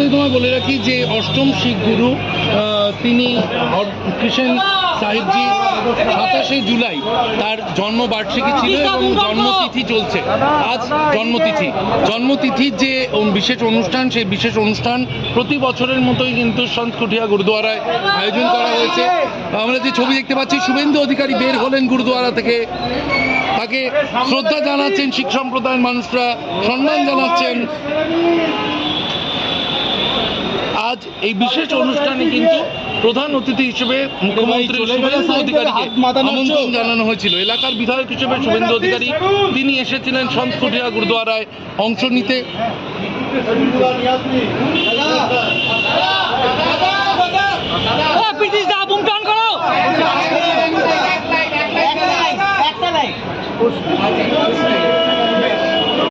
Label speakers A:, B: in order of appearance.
A: আমি তোমায় বলে রাখি যে অষ্টম শিখ গুরু তিনি কৃষ্ণ সাহিবজি 27শে জুলাই তার জন্মবার্ষিকী ছিল এবং জন্মতিথি চলছে আজ। জন্মতিথির যে বিশেষ অনুষ্ঠান, সেই বিশেষ অনুষ্ঠান প্রতি বছরের মতোই কিন্তু সন্ত কুঠিয়া গুরুদুয়ারায় আয়োজন করা হয়েছে। আমরা যে ছবি দেখতে পাচ্ছি, শুভেন্দু অধিকারী বের হলেন গুরুদুয়ারা থেকে, তাকে শ্রদ্ধা জানাচ্ছেন শিখ সম্প্রদায়ের মানুষরা, সম্মান জানাচ্ছেন। আজ এই বিশেষ অনুষ্ঠানে কিন্তু প্রধান অতিথি হিসেবে মুখ্যমন্ত্রী শুভেন্দু অধিকারীকে আমন্ত্রণ জানানো হয়েছিল। এলাকার বিধায়ক হিসেবে শুভেন্দু অধিকারী তিনি এসেছিলেন সন্ত কুঠিয়া গুরুদুয়ারায় অংশ নিতে।
B: একটা